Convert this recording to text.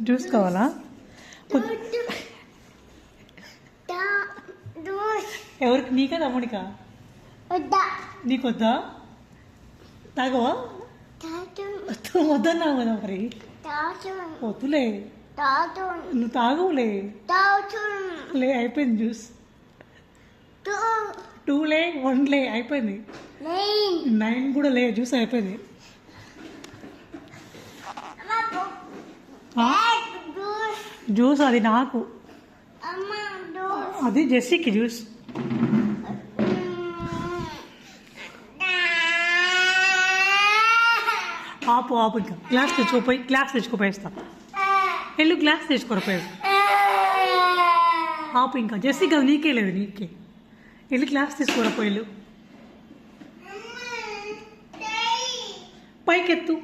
Juice కావాలా? ఎవరికి? నీకా తమ్ముడికా? నీకు వద్దా? తాగవా? వద్దన్నావు కదా మరి. వద్దులే, నువ్వు తాగవులే. లే, అయిపోయింది జ్యూస్. 2 లే, 1 లే, అయిపోయింది. 9 కూడా లే, జ్యూస్ అయిపోయింది. జ్యూస్ అది నాకు, అది జెస్సీకి జ్యూస్. ఆపు ఆపు, ఇంకా గ్లాస్ తెచ్చుకోపోయి, గ్లాస్ తెచ్చుకోపోయిస్తా. వెళ్ళు, గ్లాస్ తెచ్చుకోరపోయి. ఆపు ఇంకా, జెస్సీ కదా, నీకే లేదు, నీకే. వెళ్ళి గ్లాస్ తీసుకోరపోయి. పైకెత్తు.